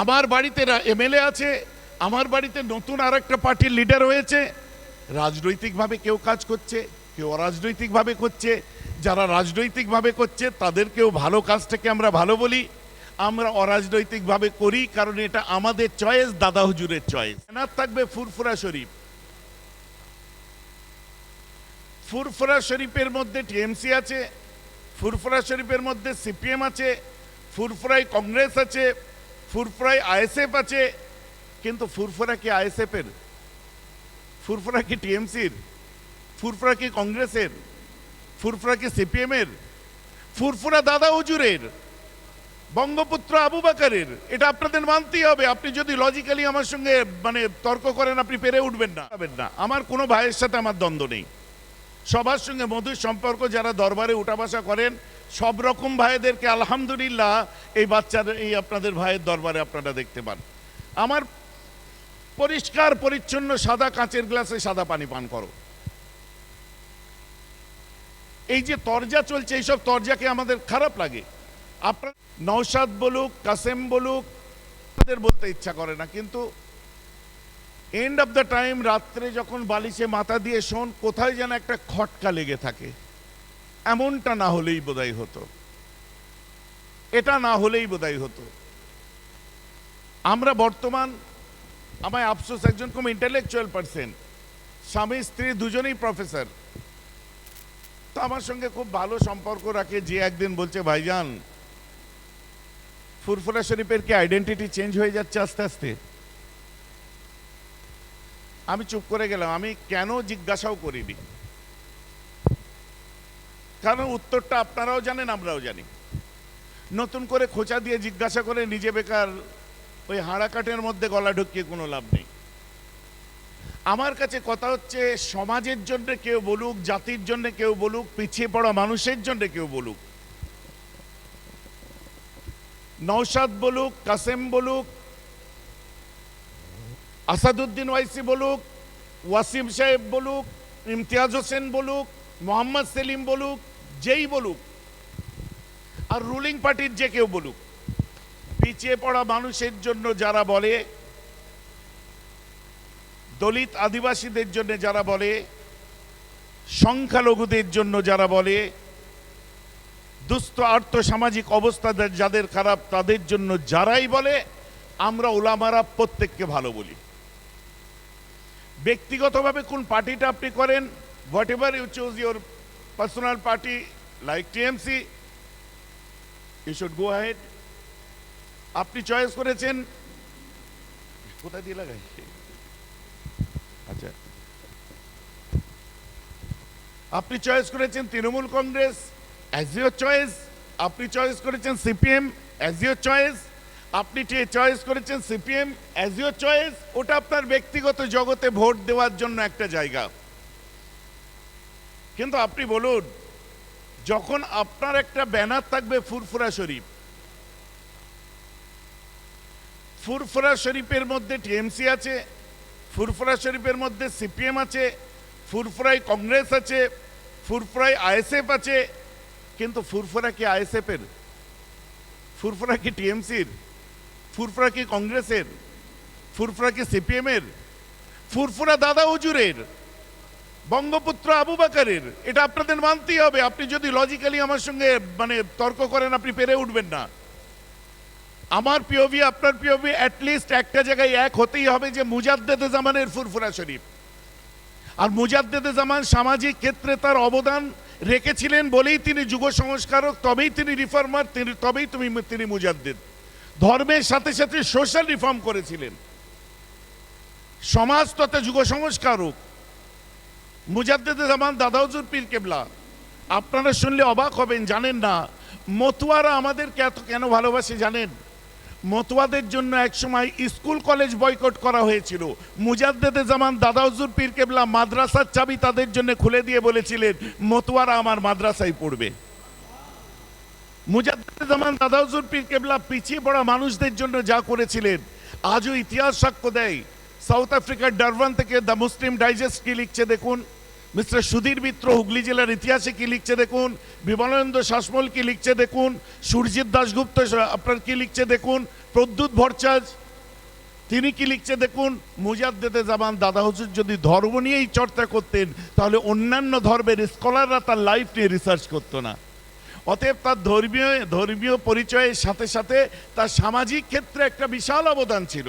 আমার বাড়িতে এমএলএ আছে, আমার বাড়িতে নতুন আর একটা পার্টির লিডার হয়েছে। রাজনৈতিকভাবে কেউ কাজ করছে, কেউ অরাজনৈতিকভাবে করছে। যারা রাজনৈতিকভাবে করছে তাদেরকেও ভালো কাজটাকে আমরা ভালো বলি, আমরা অরাজনৈতিকভাবে করি, কারণ এটা আমাদের চয়েস, দাদা হুজুরের চয়েস। ব্যানার থাকবে ফুরফুরা শরীফ। ফুরফুরা শরীফের মধ্যে টিএমসি আছে, ফুরফুরা শরীফের মধ্যে সিপিএম আছে, ফুরফুরায় কংগ্রেস আছে, ফুরফুরায় আইএসএফ আছে। কিন্তু ফুরফুরা কি আইএসএফের? ফুরফুরা কি টিএমসির? ফুরফুরা কি কংগ্রেসের? ফুরফুরা কি সিপিএমের? ফুরফুরা দাদা হুজুরের, বঙ্গপুত্র আবু বকরের। এটা আপনাদের মানতেই হবে। আপনি যদি লজিক্যালি আমার সঙ্গে তর্ক করেন, আপনি পেরে উঠবেন না। আমার কোনো ভাইয়ের সাথে আমার দ্বন্দ্ব নেই, সবার সঙ্গে মধুর সম্পর্ক। যারা দরবারে উঠা বসা করেন সব রকম ভাইদেরকে আলহামদুলিল্লাহ এই এই আপনাদের ভাইয়ের দরবারে আপনারা দেখতে পান। আমার পরিষ্কার পরিচ্ছন্ন সাদা কাঁচের গ্লাসে সাদা পানি পান করো। এই যে তরজা চলছে, এইসব তরজাকে আমাদের খারাপ লাগে। আপনার নওশাদ বলুক, কাসেম বলুক, আমাদের বলতে ইচ্ছা করে না, কিন্তু এন্ড অফ দ্য টাইম রাত্রে যখন বালিশে মাথা দিয়ে শোন, কোথায় যেন একটা খটকা লেগে থাকে। এমনটা না হলেই বোধহয় হতো, এটা না হলেই বোধহয় হতো। আমরা বর্তমান, আমায় আফসোস, একজন খুব ইন্টেলেকচুয়াল পার্সন, স্বামী স্ত্রী দুজনেই প্রফেসর, তো আমার সঙ্গে খুব ভালো সম্পর্ক রাখে। যে একদিন বলছে, ভাইজান ফুরফুরা শরীফের কি আইডেন্টিটি চেঞ্জ হয়ে যাচ্ছে আস্তে আস্তে? আমি চুপ করে গেলাম। আমি কেন জিজ্ঞাসাও করিনি, কারণ উত্তরটা আপনারাও জানেন, আমরাও জানি। নতুন করে খোঁচা দিয়ে জিজ্ঞাসা করে নিজে বেকার ওই হাড়াকাটের মধ্যে গলা ঢুকিয়ে কোনো লাভ নেই। আমার কাছে কথা হচ্ছে, সমাজের জন্য কেউ বলুক, জাতির জন্য কেউ বলুক, পিছিয়ে পড়া মানুষের জন্য কেউ বলুক, নওশাদ বলুক, কাসেম বলুক, আসাদুদ্দিন ওয়াইসি বলুক, ওয়াসিম সাহেব বলুক, ইমতিয়াজ হোসেন বলুক, মোহাম্মদ সেলিম বলুক, যেই বলুক, আর রুলিং পার্টির যে কেউ বলুক, পিছিয়ে পড়া মানুষের জন্য যারা বলে, দলিত আদিবাসীদের জন্য যারা বলে, সংখ্যালঘুদের জন্য যারা বলে, দুস্থ আর্থ সামাজিক অবস্থা যাদের খারাপ তাদের জন্য যারাই বলে, আমরা ওলামারা প্রত্যেককে ভালো বলি। ব্যক্তিগতভাবে কোন পার্টিটা আপনি করেন, whatever you choose your personal party like TMC, you should go ahead. আপনি চয়েস করেছেন, কোথায় দিয়ে লাগাই, আচ্ছা, আপনি চয়েস করেছেন Trinamool Congress, as your choice. আপনি চয়েস করেছেন সিপিএম, অ্যাজ ইউর চয়েস। আপনি চয়েস করেছেন সিপিএম, অ্যাজ ইউর চয়েস। ওটা আপনার ব্যক্তিগত জগতে ভোট দেওয়ার জন্য একটা জায়গা। কিন্তু আপনি বলুন, যখন আপনার একটা ব্যানার থাকবে ফুরফুরা শরীফ, ফুরফুরা শরীফের মধ্যে টিএমসি আছে, ফুরফুরা শরীফের মধ্যে সিপিএম আছে, ফুরফুরায় কংগ্রেস আছে, ফুরফুরায় আইএসএফ আছে। কিন্তু ফুরফুরা কি আইএসএফের? ফুরফুরা কি টিএমসির? ফুরফুরা কি কংগ্রেসের? ফুরফুরা কি সিপিএমের? ফুরফুরা দাদা হুজুরের, বঙ্গপুত্র আবু বকরের। এটা আপনাদের মানতেই হবে। আপনি যদি লজিক্যালি আমার সঙ্গে তর্ক করেন, আপনি পেরে উঠবেন না। আমার পিওভি, আপনার পিওভি অ্যাটলিস্ট একটা জায়গায় এক হতেই হবে, যে মুজাদ্দেদে জামানের ফুরফুরা শরীফ। আর মুজাদ্দেদে জামান সামাজিক ক্ষেত্রে তার অবদান রেখেছিলেন বলেই তিনি যুগ সংস্কারক, তবেই তিনি রিফর্মার, তবেই তিনি মুজাদ্দেদ। ধর্মের সাথে সাথে সোশ্যাল রিফর্ম করেছিলেন, সমাজ তথা যুগ সংস্কারক মুজাদ্দেদে জামান দাদা হুজুর পীর কেবলা। আপনারা শুনলে অবাক হবেন, জানেন না মতুয়ারা আমাদেরকে এত কেন ভালোবাসে জানেন? মতুয়াদের জন্য একসময় স্কুল কলেজ বয়কট করা হয়েছিল। মুজাদ্দেদে জামান দাদা হুজুর পীর কেবলা মাদ্রাসার চাবি তাদের জন্য খুলে দিয়ে বলেছিলেন, মতুয়ারা আমার মাদ্রাসায় পড়বে। মুজাদ্দেদে জামান দাদা হুজুর পীর কেবলা পিছিয়ে পড়া মানুষদের জন্য যা করেছিলেন, আজও ইতিহাস সাক্ষ্য দেয়। সাউথ আফ্রিকার ডারবান থেকে দ্য মুসলিম ডাইজেস্ট কি লিখছে দেখুন, মিস্টার সুধীর মিত্র হুগলি জেলার ইতিহাসে কি লিখছে দেখুন, বিমলেন্দ্র শাসমল কি লিখছে দেখুন, সুরজিৎ দাশগুপ্ত আপনার কি লিখছে দেখুন, প্রদ্যুৎ ভট্টাচার্য তিনি কি লিখছে দেখুন, মুজাদ্দেদে জামান দাদা হুজুর যদি ধর্ম নিয়েই চর্চা করতেন তাহলে অন্যান্য ধর্মের স্কলাররা তার লাইফ নিয়ে রিসার্চ করতো না। অতএব তার ধর্মীয় পরিচয়ের সাথে সাথে তার সামাজিক ক্ষেত্রে একটা বিশাল অবদান ছিল,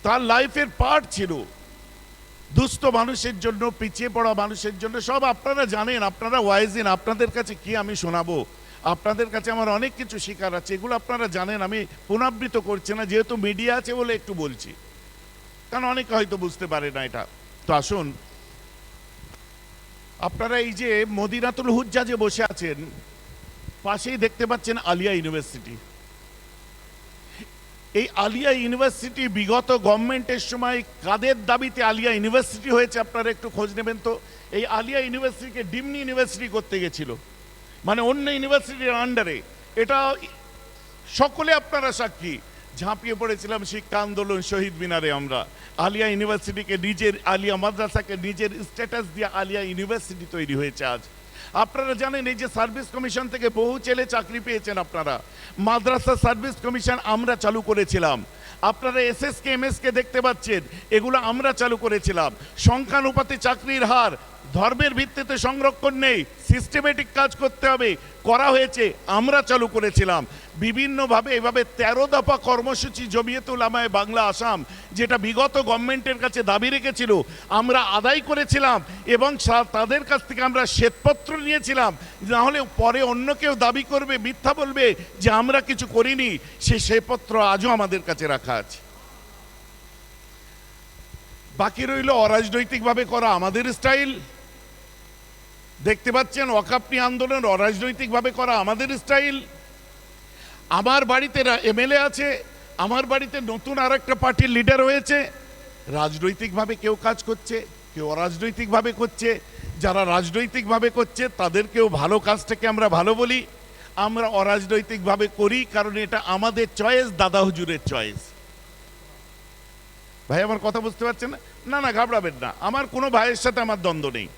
তার লাইফের পার্ট ছিল। দুস্থ মানুষের জন্য, পিছিয়ে পড়া মানুষের জন্য, সব আপনারা জানেন, আপনারা ওয়াইজিন, আপনাদের কাছে কি আমি শোনাবো, আপনাদের কাছে আমার অনেক কিছু শেখার আছে, এগুলো আপনারা জানেন, আমি পুনরাবৃত্ত করছি না, যেহেতু মিডিয়া আছে বলে একটু বলছি, কারণ অনেকে হয়তো বুঝতে পারে না এটা। তো আসুন, আপনারা এই যে মদিনাতুল হুজ্জা যে বসে আছেন, পাশেই দেখতে পাচ্ছেন আলিয়া ইউনিভার্সিটি। এই আলিয়া ইউনিভার্সিটি বিগত গভর্নমেন্টের সময় কাদের দাবিতে আলিয়া ইউনিভার্সিটি হয়েছে আপনারা একটু খোঁজ নেবেন তো। এই আলিয়া ইউনিভার্সিটিকে ডিমনি ইউনিভার্সিটি করতে গেছিল, মানে অন্য ইউনিভার্সিটির আন্ডারে। এটা সকলে আপনারা সাক্ষী, ঝাঁপিয়ে পড়েছিলাম শিক্ষা আন্দোলন, শহীদ মিনারে আমরা আলিয়া ইউনিভার্সিটিকে নিজের, আলিয়া মাদ্রাসাকে নিজের স্ট্যাটাস দিয়ে আলিয়া ইউনিভার্সিটি তৈরি হয়েছে আজ। আপনারা জানেন এই যে সার্ভিস কমিশন থেকে বহু ছেলে চাকরি পেয়েছেন, আপনারা মাদ্রাসা সার্ভিস কমিশন আমরা চালু করেছিলাম, আপনারা এসএসকে এমএসকে দেখতে পাচ্ছেন, এগুলো আমরা চালু করেছিলাম। সংখ্যানুপাতে চাকরির হার, ধর্মের ভিত্তিতে সংরক্ষণ নেই, সিস্টেমেটিক কাজ করতে হবে, করা হয়েছে, আমরা চালু করেছিলাম। বিভিন্নভাবে এভাবে 13 দফা কর্মসূচি জমিয়তুল উলামায়ে বাংলা আসাম, যেটা বিগত গভর্নমেন্টের কাছে দাবি রেখেছিল, আমরা আদায় করেছিলাম এবং তাদের কাছ থেকে আমরা শ্বেতপত্র নিয়েছিলাম। নাহলে পরে অন্য কেউ দাবি করবে, মিথ্যা বলবে যে আমরা কিছু করিনি, সেই শ্বেতপত্র আজও আমাদের কাছে রাখা আছে। বাকি রইল অরাজনৈতিকভাবে করা আমাদের স্টাইল। দেখতে পাচ্ছেন ওয়াকফ নিয়ে আন্দোলন অরাজনৈতিকভাবে করা আমাদের স্টাইল। আমার বাড়িতে এমএলএ আছে, আমার বাড়িতে নতুন আর একটা পার্টির লিডার হয়েছে, রাজনৈতিকভাবে কেউ কাজ করছে, কেউ অরাজনৈতিকভাবে করছে। যারা রাজনৈতিকভাবে করছে তাদেরকেও ভালো কাজটাকে আমরা ভালো বলি, আমরা অরাজনৈতিকভাবে করি কারণ এটা আমাদের চয়েস, দাদা হুজুরের চয়েস। ভাই আমার কথা বুঝতে পারছেন না? না ঘাবড়াবেন না, আমার কোনো ভাইয়ের সাথে আমার দ্বন্দ্ব নেই,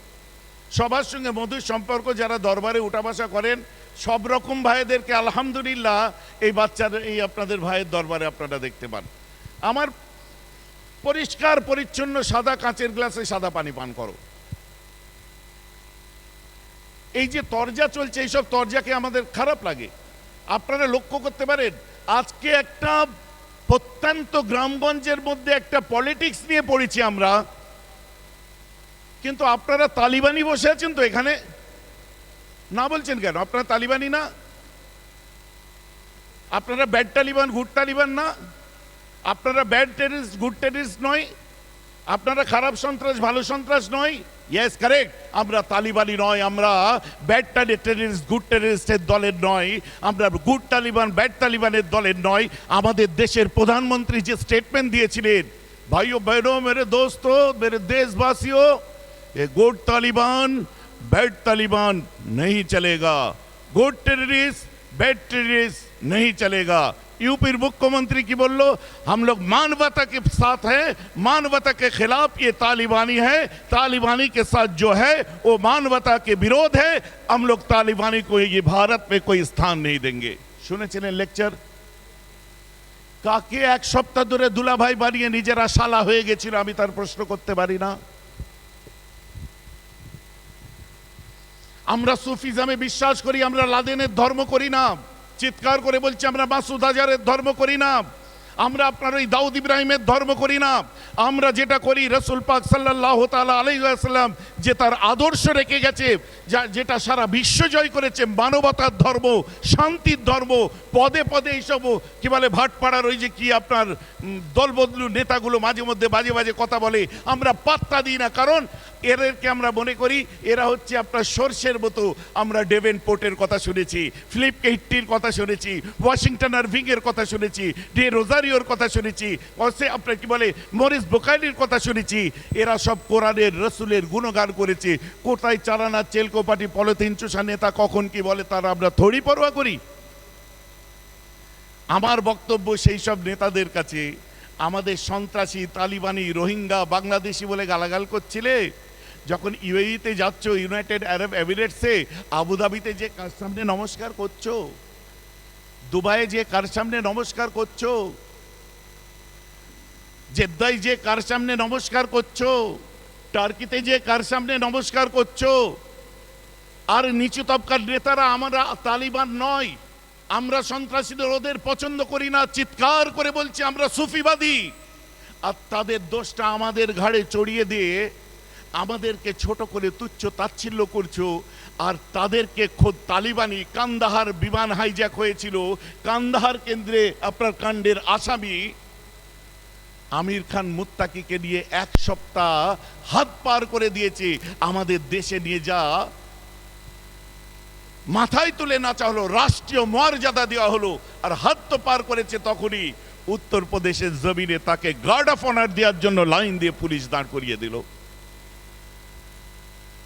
সবার সঙ্গে মধুর সম্পর্ক। যারা দরবারে উঠা বসা করেন সব রকম ভাইদেরকে আলহামদুলিল্লাহ এই বাচ্চাদের, এই আপনাদের ভাইয়ের দরবারে আপনারা দেখতে পান। আমার পরিষ্কার পরিচ্ছন্ন সাদা কাঁচের গ্লাসে সাদা পানি পান করো। এই যে তরজা চলছে, এইসব তরজাকে আমাদের খারাপ লাগে। আপনারা লক্ষ্য করতে পারেন আজকে একটা প্রত্যন্ত গ্রামগঞ্জের মধ্যে একটা পলিটিক্স নিয়ে পড়েছি আমরা, কিন্তু আপনারা তালিবানি বসে আছেন তো এখানে, না বলছেন কেন? আপনারা তালিবানি না? আপনারা ব্যাড তালিবান গুড তালিবান না? আপনারা ব্যাড টেরিস্ট গুড টেরিস্ট নয়? আপনারা খারাপ সন্ত্রাস ভালো সন্ত্রাস নয়? ইয়েস কারেক্ট, আমরা তালিবানি নয়, আমরা ব্যাড টেরিস্ট গুড টেরিস্টের দলের নয়, আমরা গুড তালিবান ব্যাড তালিবানের দলের নয়। আমাদের দেশের প্রধানমন্ত্রী যে স্টেটমেন্ট দিয়েছিলেন, ভাইও বহনों मेरे दोस्तों मेरे देशवासियों, ये गुड तालिबान बैड तालिबान नहीं चलेगा, गुड टेररिस्ट बैड टेररिस्ट नहीं चलेगा। यूपी मुख्यमंत्री की बोलो, हम लोग मानवता के साथ हैं, मानवता के खिलाफ ये तालिबानी है, तालिबानी के साथ जो है वो मानवता के विरोध है। हम लोग तालिबानी को ये भारत में कोई स्थान नहीं देंगे। শুনেছিলেন লেকচার? কাকে এক সপ্তাহ ধরে দুলাভাই বানিয়ে নিজেরা শালা হয়ে গেছিল, আমি তার প্রশ্ন করতে পারি না। আমরা সুফিজমে বিশ্বাস করি, আমরা লাদেনের ধর্ম করি না। চিৎকার করে বলছি আমরা মাসুদ আজহারের ধর্ম করি না, আমরা আপনার ওই দাউদ ইব্রাহিমের ধর্ম করি না। আমরা যেটা করি রাসূল পাক সাল্লাল্লাহু তাআলা আলাইহি ওয়াসাল্লাম যে তার আদর্শ রেখে গেছে, যেটা সারা বিশ্ব জয় করেছে, মানবতার ধর্ম, শান্তির ধর্ম। পদে পদে এইসব কি বলে ভাটপাড়ার ওই যে কি আপনার দলবদলু নেতাগুলো মাঝে মধ্যে বাজে বাজে কথা বলে, আমরা পাত্তা দিই না, কারণ এদেরকে আমরা মনে করি এরা হচ্ছে আপনার সর্ষের মতো। আমরা ডেভেনপোর্টের কথা শুনেছি, ফিলিপ কেইটির কথা শুনেছি, ওয়াশিংটন আরভিংয়ের কথা শুনেছি, ডে রোজারিওর কথা শুনেছি, আপনার কি বলে মরিস বুকাইলির কথা শুনেছি। এরা সব কোরআনের রসুলের গুণগান করেছে। কোথায় চালানা চেলকোপাটি পলিথিন চুষা নেতা কখন কি বলে তারা আমরা থোড়ি পরোয়া করি? আমার বক্তব্য সেই সব নেতাদের কাছে, আমাদের সন্ত্রাসী, তালিবানি, রোহিঙ্গা, বাংলাদেশি বলে গালাগাল করছিলে, যখন ইউএইতে যাচ্ছ, ইউনাইটেড আরব এমিরেটসে, আবুধাবিতে যে কার সামনে নমস্কার করছো, দুবাইয়ে যে কার সামনে নমস্কার করছো, জেদ্দায় যে কার সামনে নমস্কার করছো, টার্কিতে যে কার সামনে নমস্কার করছো। আর নিচু তবকার নেতারা আমরা তালিবান নয়, আমরা সন্ত্রাসীদের ওদের পছন্দ করি না, চিৎকার করে বলছি আমরা সুফিবাদী। আর তাদের দোষটা আমাদের ঘাড়ে চড়িয়ে দিয়ে আমাদেরকে ছোট করে তুচ্ছ তাচ্ছিল্য করছো। আর তাদেরকে খোদ তালিবানি কান্দাহার বিমান হাইজ্যাক হয়েছিল, কান্দাহার কেন্দ্রে আপনার কাণ্ডের আসামি আমির খান মুত্তাকিকে নিয়ে এক সপ্তাহ হাত পার করে দিয়েছে। আমাদের দেশে নিয়ে যা মাথায় তুলে নাচা হলো, রাষ্ট্রীয় মর্যাদা দেওয়া হলো, আর হাত তো পার করেছে তখনই উত্তরপ্রদেশের জমিনে তাকে গার্ড অফ অনার দেওয়ার জন্য লাইন দিয়ে পুলিশ দাঁড় করিয়ে দিল।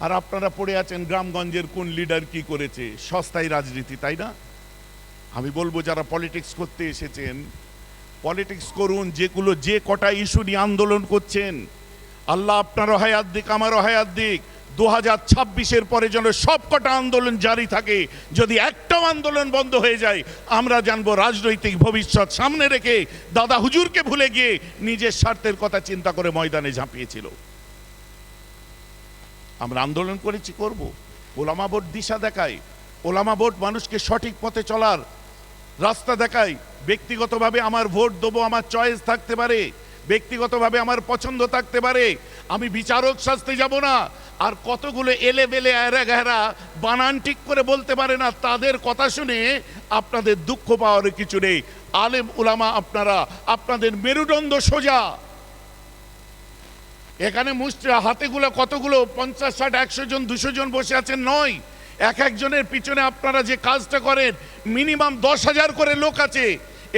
আর আপনারা পড়ে আছেন গ্রামগঞ্জের কোন লিডার কি করেছে, সস্তায় রাজনীতি, তাই না? আমি বলবো যারা পলিটিক্স করতে এসেছেন, পলিটিক্স করুন। যেগুলো যে কটা ইস্যু নিয়ে আন্দোলন করছেন, আল্লাহ আপনারও হায়াত দিক, আমারও হায়াত দিক, 2026-এর পরে যেন সব কটা আন্দোলন জারি থাকে। যদি একটাও আন্দোলন বন্ধ হয়ে যায়, আমরা জানবো রাজনৈতিক ভবিষ্যৎ সামনে রেখে দাদা হুজুরকে ভুলে গিয়ে নিজের স্বার্থের কথা চিন্তা করে ময়দানে ঝাঁপিয়েছিল। আমরা আন্দোলন করেছি, করব। ওলামা বোর্ড দিশা দেখায়, ওলামা বোর্ড মানুষকে সঠিক পথে চলার রাস্তা দেখায়। ব্যক্তিগতভাবে আমার ভোট দেবো, আমার চয়েস থাকতে পারে, ব্যক্তিগতভাবে আমার পছন্দ থাকতে পারে, আমি বিচারক শাস্তি যাব না। আর কতগুলো এলে বেলে এরা ঘেরা বানান ঠিক করে বলতে পারে না, তাদের কথা শুনে আপনাদের দুঃখ পাওয়ার কিছু নেই। আলেম উলামা আপনারা, আপনাদের মেরুদণ্ড সোজা। এখানে হাতেগুলো কতগুলো 50, 60, 100 জন 200 জন বসে আছেন নয়, এক একজনের পিছনে আপনারা যে কাজটা করেন মিনিমাম 10,000 করে লোক আছে।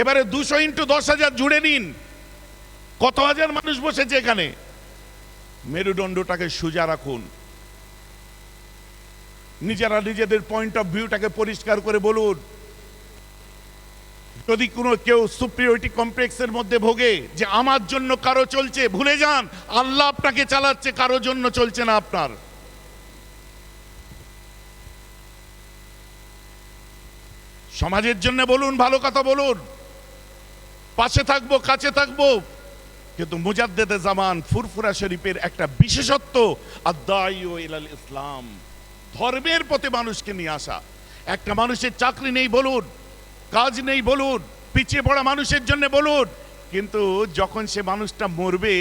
এবারে 200 × 10,000 জুড়ে নিন, কত হাজার মানুষ বসেছে এখানে। মেরুদণ্ডটাকে সোজা রাখুন, নিজেরা নিজেদের পয়েন্ট অফ ভিউটাকে পরিষ্কার করে বলুন। যদি কোনো কেউ সুপিরিয়রিটি কমপ্লেক্সের মধ্যে ভোগে যে আমার জন্য কারো চলছে, ভুলে যান আল্লাহ আপনাকে চালাচ্ছে, কারো জন্য চলছে না আপনার। সমাজের জন্য বলুন, ভালো কথা বলুন, পাশে থাকবো, কাছে থাকবো। কিন্তু মুজাদ্দেদে জামান ফুরফুরা শরীফের একটা বিশেষত্ব আদ-দাঈউ ইলাল ইসলাম, ধর্মের পথে মানুষকে নিয়ে আসা। একটা মানুষের চাকরি নেই বলুন, কাজ নেই বলুন, পিছিয়ে পড়া মানুষের জন্য বলুন, কিন্তু যখন সে মানুষটা মরবে,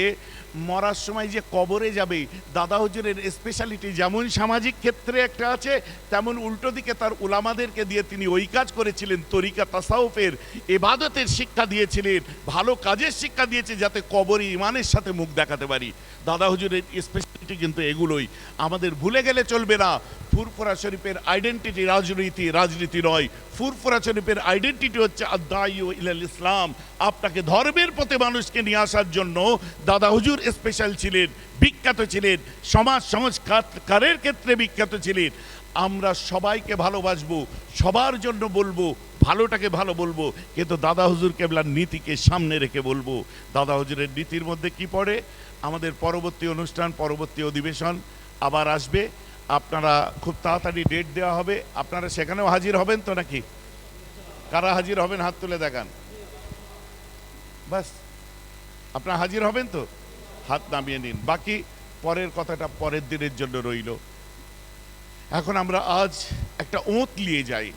মরার সময় যে কবরে যাবে, দাদা হুজুরের স্পেশালিটি যেমন সামাজিক ক্ষেত্রে একটা আছে, তেমন উল্টো দিকে তার উলামাদেরকে দিয়ে তিনি ওই কাজ করেছিলেন। তরিকা তাসাউফের ইবাদতের শিক্ষা দিয়েছিলেন, ভালো কাজের শিক্ষা দিয়েছে, যাতে কবরে ইমানের সাথে মুখ দেখাতে পারি। দাদা হুজুরের স্পেশালিটি কিন্তু এগুলোই, আমাদের ভুলে গেলে চলবে না। ফুরফুরা শরীফের আইডেন্টিটি রাজনীতি নয়। ফুরফুরা শরীফের আইডেন্টিটি হচ্ছে আদ-দাঈউ ইলাল ইসলাম। আপনাকে ধর্মের পথে মানুষকে নিয়ে আসার জন্য দাদা হুজুর স্পেশাল ছিলেন, বিখ্যাত ছিলেন, সমাজ সংস্কারের ক্ষেত্রে বিখ্যাত ছিলেন। আমরা সবাইকে ভালোবাসবো, সবার জন্য বলবো, ভালোটাকে ভালো বলবো, কিন্তু দাদা হুজুর কেবলার নীতিকে সামনে রেখে বলবো। দাদা হুজুরের নীতির মধ্যে কি পড়ে? আমাদের পরবর্তী অনুষ্ঠান, পরবর্তী অধিবেশন আবার আসবে, আপনারা খুব তাড়াতাড়ি ডেট দেওয়া হবে, আপনারা সেখানেও হাজির হবেন তো নাকি? কারা হাজির হবেন হাত তুলে দেখান। বাস, আপনারা হাজির হবেন তো? হাত নামিয়ে নিন। বাকি পরের কথাটা পরের দিনের জন্য রইল। এখন আমরা আজ একটা ওঁত নিয়ে যাই।